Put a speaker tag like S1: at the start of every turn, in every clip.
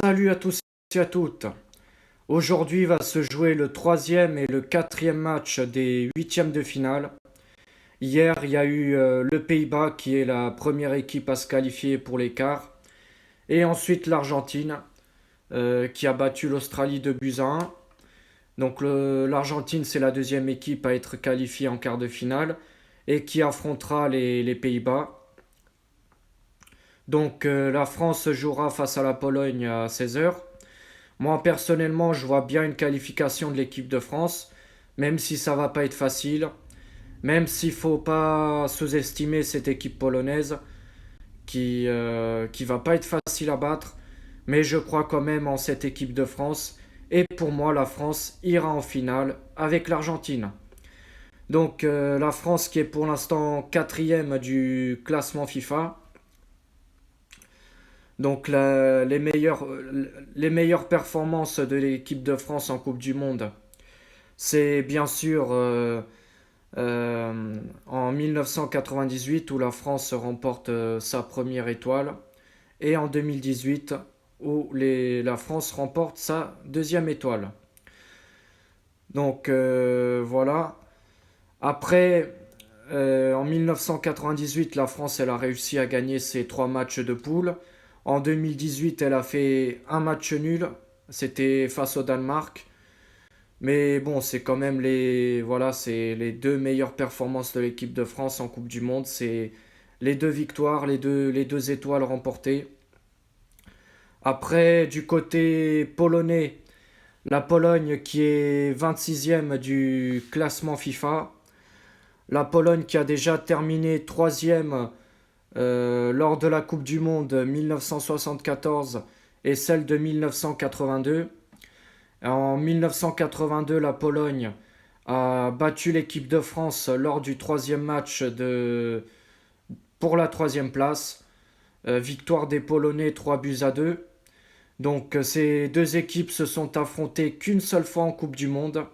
S1: Salut à tous et à toutes. Aujourd'hui va se jouer le troisième et le quatrième match des huitièmes de finale. Hier, il y a eu le Pays-Bas qui est la première équipe à se qualifier pour les quarts. Et ensuite l'Argentine qui a battu l'Australie de buts à 1. Donc l'Argentine c'est la deuxième équipe à être qualifiée en quart de finale et qui affrontera les Pays-Bas. Donc la France jouera face à la Pologne à 16 heures. Moi, personnellement, je vois bien une qualification de l'équipe de France, même si ça va pas être facile, même s'il faut pas sous-estimer cette équipe polonaise qui va pas être facile à battre, mais je crois quand même en cette équipe de France. Et pour moi, la France ira en finale avec l'Argentine. Donc la France qui est pour l'instant quatrième du classement FIFA. Donc les meilleures performances de l'équipe de France en Coupe du Monde, c'est bien sûr en 1998 où la France remporte sa première étoile et en 2018 où la France remporte sa deuxième étoile. Donc voilà. Après, en 1998, la France elle a réussi à gagner ses trois matchs de poule. En 2018, elle a fait un match nul. C'était face au Danemark. Mais bon, c'est quand même c'est les deux meilleures performances de l'équipe de France en Coupe du Monde. C'est les deux victoires, les deux étoiles remportées. Après, du côté polonais, la Pologne qui est 26e du classement FIFA. La Pologne qui a déjà terminé troisième lors de la Coupe du Monde 1974 et celle de 1982. En 1982, la Pologne a battu l'équipe de France lors du troisième match pour la troisième place. Victoire des Polonais 3 buts à 2. Donc ces deux équipes se sont affrontées qu'une seule fois en Coupe du Monde.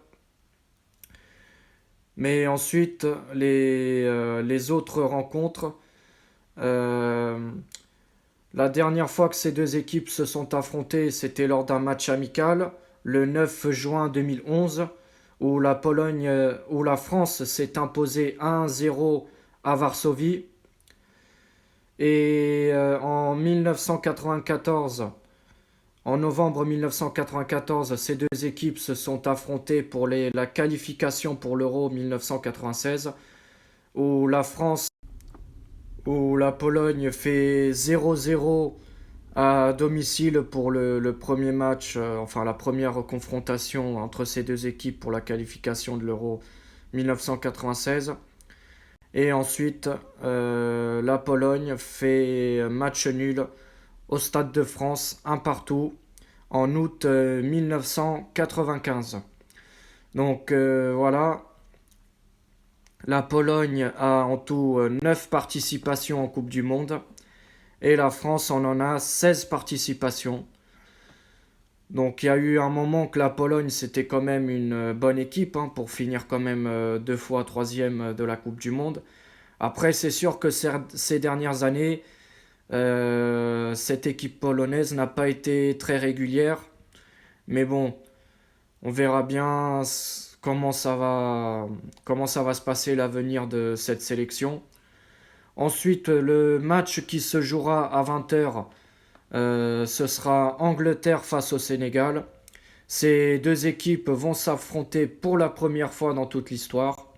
S1: Mais ensuite, les autres rencontres, euh, la dernière fois que ces deux équipes se sont affrontées, c'était lors d'un match amical, le 9 juin 2011, où où la France s'est imposée 1-0 à Varsovie. Et en novembre 1994, ces deux équipes se sont affrontées pour la qualification pour l'Euro 1996, où où la Pologne fait 0-0 à domicile pour le premier match, enfin la première confrontation entre ces deux équipes pour la qualification de l'Euro 1996. Et ensuite, la Pologne fait match nul au Stade de France, un partout, en août 1995. Donc voilà, la Pologne a en tout 9 participations en Coupe du Monde et la France en a 16 participations. Donc il y a eu un moment que la Pologne c'était quand même une bonne équipe hein, pour finir quand même deux fois troisième de la Coupe du Monde. Après c'est sûr que ces dernières années, cette équipe polonaise n'a pas été très régulière. Mais bon, on verra bien comment ça va se passer l'avenir de cette sélection. Ensuite, le match qui se jouera à 20 h, ce sera Angleterre face au Sénégal. Ces deux équipes vont s'affronter pour la première fois dans toute l'histoire.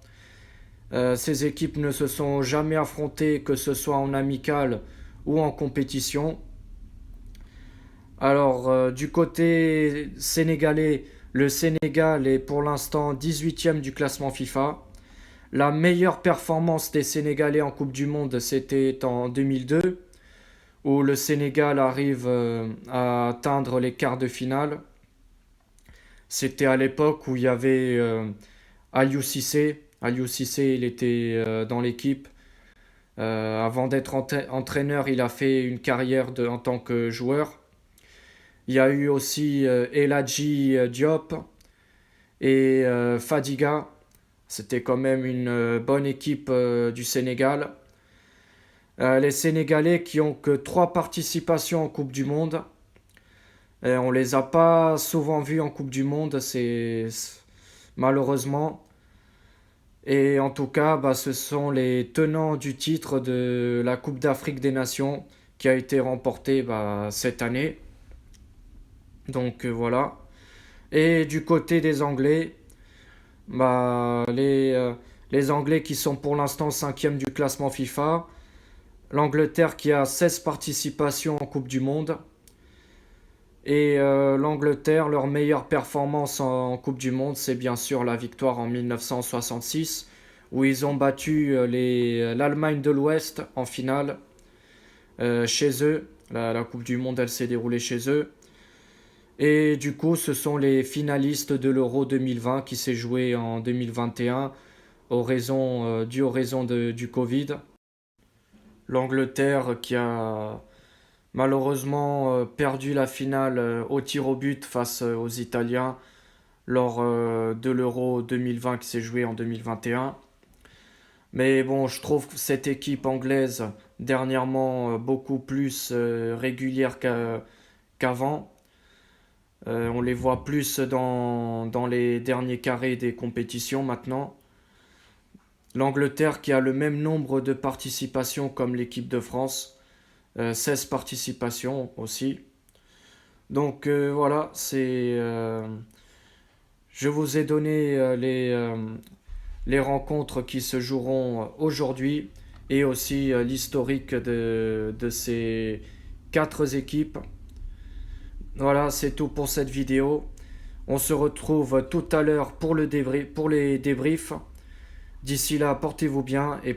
S1: Ces équipes ne se sont jamais affrontées, que ce soit en amical ou en compétition. Alors, du côté sénégalais, le Sénégal est pour l'instant 18e du classement FIFA. La meilleure performance des Sénégalais en Coupe du Monde, c'était en 2002, où le Sénégal arrive à atteindre les quarts de finale. C'était à l'époque où il y avait Aliou Cissé. Aliou Cissé, il était dans l'équipe. Avant d'être entraîneur, il a fait une carrière en tant que joueur. Il y a eu aussi El Hadji Diop et Fadiga. C'était quand même une bonne équipe du Sénégal. Les Sénégalais qui ont que 3 participations en Coupe du Monde. Et on les a pas souvent vus en Coupe du Monde, malheureusement. Et en tout cas, bah, ce sont les tenants du titre de la Coupe d'Afrique des Nations qui a été remportée bah, cette année. Donc voilà. Et du côté des Anglais, bah, les Anglais qui sont pour l'instant cinquième du classement FIFA. L'Angleterre qui a 16 participations en Coupe du Monde. Et l'Angleterre, leur meilleure performance en Coupe du Monde, c'est bien sûr la victoire en 1966, où ils ont battu l'Allemagne de l'Ouest en finale chez eux. La Coupe du Monde, elle s'est déroulée chez eux. Et du coup, ce sont les finalistes de l'Euro 2020 qui s'est joué en 2021 dû aux raisons du Covid. L'Angleterre qui a malheureusement perdu la finale au tir au but face aux Italiens lors de l'Euro 2020 qui s'est joué en 2021. Mais bon, je trouve cette équipe anglaise dernièrement beaucoup plus régulière qu'avant. On les voit plus dans les derniers carrés des compétitions maintenant. L'Angleterre qui a le même nombre de participations comme l'équipe de France, 16 participations aussi. Donc voilà, je vous ai donné les rencontres qui se joueront aujourd'hui et aussi l'historique de ces quatre équipes. Voilà, c'est tout pour cette vidéo. On se retrouve tout à l'heure pour les débriefs. D'ici là, portez-vous bien et